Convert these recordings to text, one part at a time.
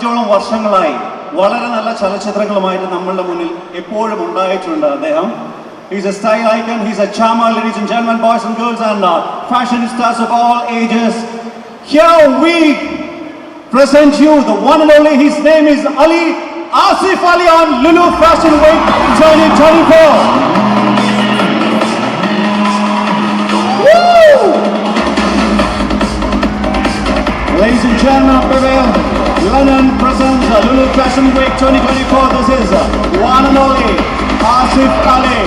15ഓളം വർഷങ്ങളായി വളരെ നല്ല ചലച്ചിത്രങ്ങളുമായിട്ട് നമ്മളുടെ മുന്നിൽ എപ്പോഴും ഉണ്ടായിട്ടുണ്ട് അദ്ദേഹം. He's a style icon, he's a charmer, ladies and gentlemen, boys and girls, and fashionistas of all ages. Here we present you the one and only, his name is Ali, Asif Ali on Lulu Fashion Week 2024. Woo! Ladies and gentlemen, London presents Lulu Fashion Week 2024. This is one and only Asif Ali.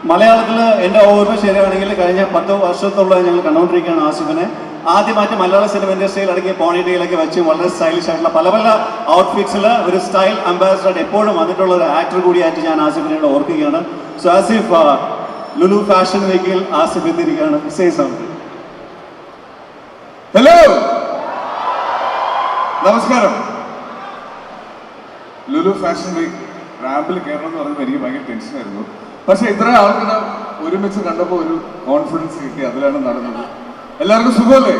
മലയാളത്തിൽ എൻ്റെ ഓർമ്മ ശരിയാണെങ്കിൽ കഴിഞ്ഞ 10 വർഷത്തോളം ഞങ്ങൾ കണ്ടുകൊണ്ടിരിക്കുകയാണ് ആസിഫിനെ. ആദ്യമായിട്ട് മലയാള cinema ഇൻഡസ്ട്രിയിൽ അടങ്ങിയ പോണിറ്റയിലൊക്കെ വെച്ച് വളരെ സ്റ്റൈലിഷ് ആയിട്ടുള്ള പല പല ഔട്ട്ഫിറ്റ്സിൽ ഒരു സ്റ്റൈൽ അംബാസിഡർ എപ്പോഴും വന്നിട്ടുള്ള ഒരു ആക്ടർ കൂടിയായിട്ട് ഞാൻ ആസിഫിനെ ഓർക്കുകയാണ്. സോ ആസിഫ്, ലുലു ഫാഷൻ വീക്കിൽ ആസിഫ് എത്തിയിരിക്കുകയാണ്. Say something. ഹലോ, നമസ്കാരം. ലുലു ഫാഷൻ വീക്ക് റാമ്പിൽ കയറണം എന്ന് പറഞ്ഞപ്പോൾ എനിക്ക് ഭയങ്കര ടെൻഷനായിരുന്നു. പക്ഷെ ഇത്ര ആൾക്കാരെ ഒരുമിച്ച് കണ്ടപ്പോൾ ഒരു കോൺഫിഡൻസ് കിട്ടി, അതിലാണ് നടന്നത്. എല്ലാവർക്കും സുഖമല്ലേ?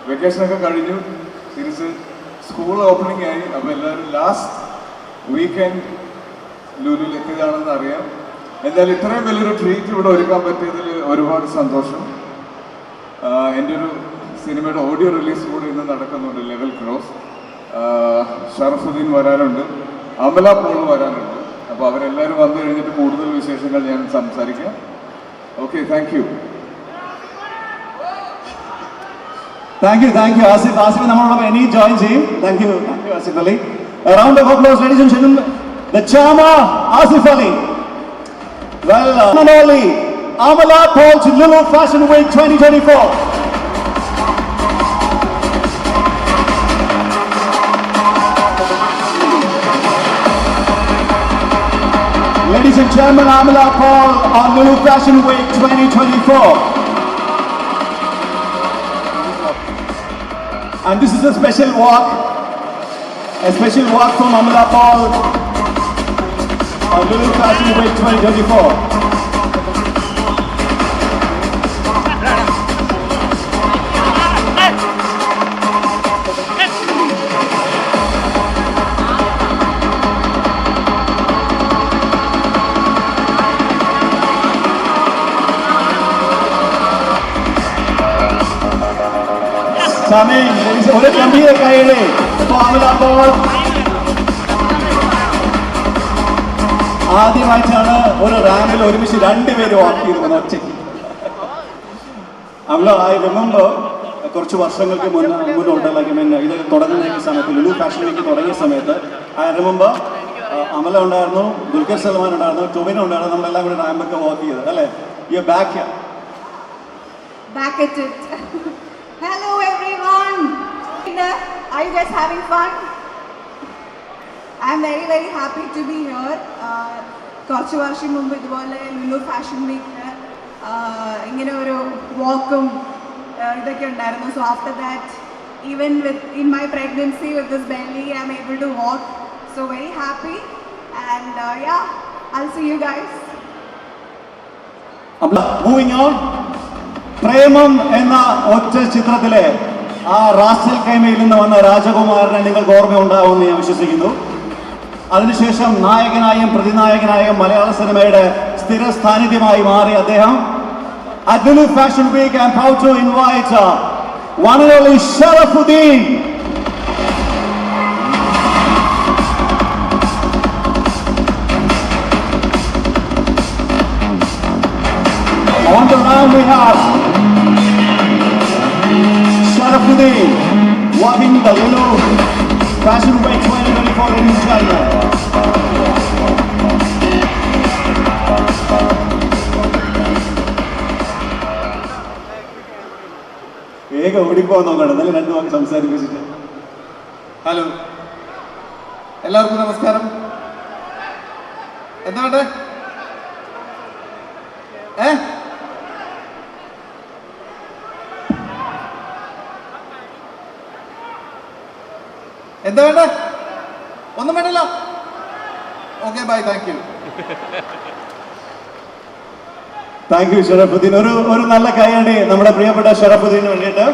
വെക്കേഷനൊക്കെ കഴിഞ്ഞു, തിരിച്ച് സ്കൂൾ ഓപ്പണിംഗ് ആയി. അപ്പോൾ എല്ലാവരും ലാസ്റ്റ് വീക്കെൻഡ് ലുലുവിൽ എത്തിയതാണെന്ന് അറിയാം. എന്തായാലും ഇത്രയും വലിയൊരു ട്രീറ്റ് ഇവിടെ ഒരുക്കാൻ പറ്റിയതിൽ ഒരുപാട് സന്തോഷം. എൻ്റെ ഒരു സിനിമയുടെ ഓഡിയോ റിലീസ് കൂടി ഇന്ന് നടക്കുന്നുണ്ട്, ലെവൽ ക്രോസ്. ഷറഫുദ്ദീൻ വരാനുണ്ട്, അമല പോൾ വരാനുണ്ട്. അപ്പോൾ അവരെല്ലാവരും വന്നു കഴിഞ്ഞിട്ട് കൂടുതൽ വിശേഷങ്ങൾ ഞാൻ സംസാരിക്കാം. Okay, thank you. Thank you, Asif. Asif, നമ്മളോടൊപ്പം ഇനി ജോയിൻ ചെയ്യും. Thank you, Asif Ali. A round of applause, ladies and gentlemen. The charmer, Asif Ali. Well, not only Amala Paul to Lulu Fashion Week 2024. Ladies and gentlemen, Amala Paul on Lulu Fashion Week 2024. And this is a special walk from Amala Paul on Lulu Fashion Week 2024. Coming, ഒരു ഗംഭീര കൈയിലെ അമല പോൾ. ആദ്യമായിട്ടാണ് ഒരു റാമ്പിൽ ഒരുമിച്ച് രണ്ടുപേര് വാക്ക് ചെയ്തിരുന്നത് ഒറ്റയ്ക്ക്. Amala, I remember കുറച്ച് വർഷങ്ങൾക്ക് മുന്നുണ്ടല്ലോ, ഇത് തുടങ്ങുന്ന സമയത്ത്, ലുലു ഫാഷൻ വീക്ക് തുടങ്ങിയ സമയത്ത് ഐ റിമെമ്പർ അമല ഉണ്ടായിരുന്നു, ദുൽഖർ സൽമാൻ ഉണ്ടായിരുന്നു, ടൊവിനോ ഉണ്ടായിരുന്നു. നമ്മളെല്ലാം കൂടി റാമ്പൊക്കെ വാക്ക് ചെയ്തത് അല്ലേ? You back at it. Hello everyone. Are you guys having fun? I'm very very happy to be here. കുറച്ച് വർഷം മുമ്പ് ഇതുപോലെ ലുലു ഫാഷൻ വീക്കിന് ഇങ്ങനെ ഒരു വാക്കും ഇതൊക്കെ ഉണ്ടായിരുന്നു. So after that, even in my pregnancy with this belly, I'm able to walk. So very happy, and yeah, I'll see you guys. Moving on. പ്രേമം എന്ന ഒറ്റ ചിത്രത്തിലെ ആ റാസൽ കൈമയിൽ നിന്ന് വന്ന രാജകുമാരനെ നിങ്ങൾക്ക് ഓർമ്മയുണ്ടാവുമെന്ന് ഞാൻ വിശ്വസിക്കുന്നു. അതിനുശേഷം നായകനായും പ്രതിനായകനായും മലയാള സിനിമയുടെ സ്ഥിര സാന്നിധ്യമായി മാറി അദ്ദേഹം. At Lulu Fashion Week, I'm proud to invite one and only Sharafuddin. On the round we have Sharafuddin walking the Lulu Fashion Week 2024 in China. വേഗം ഓടിപ്പോകാൻ നോക്കണം, എന്നാലും രണ്ടു വാക്ക് സംസാരിപ്പിച്ചിട്ട്. ഹലോ, എല്ലാവർക്കും നമസ്കാരം. എന്താ വേണ്ടേ? എന്താ വേണ്ടേ? ഒന്നും വേണ്ടല്ലോ. Okay bye, thank you. Thank you Sharafuddin. ഒരു നല്ല കൈയടി നമ്മുടെ പ്രിയപ്പെട്ട ഷറഫുദ്ദീന് വേണ്ടിയിട്ട്.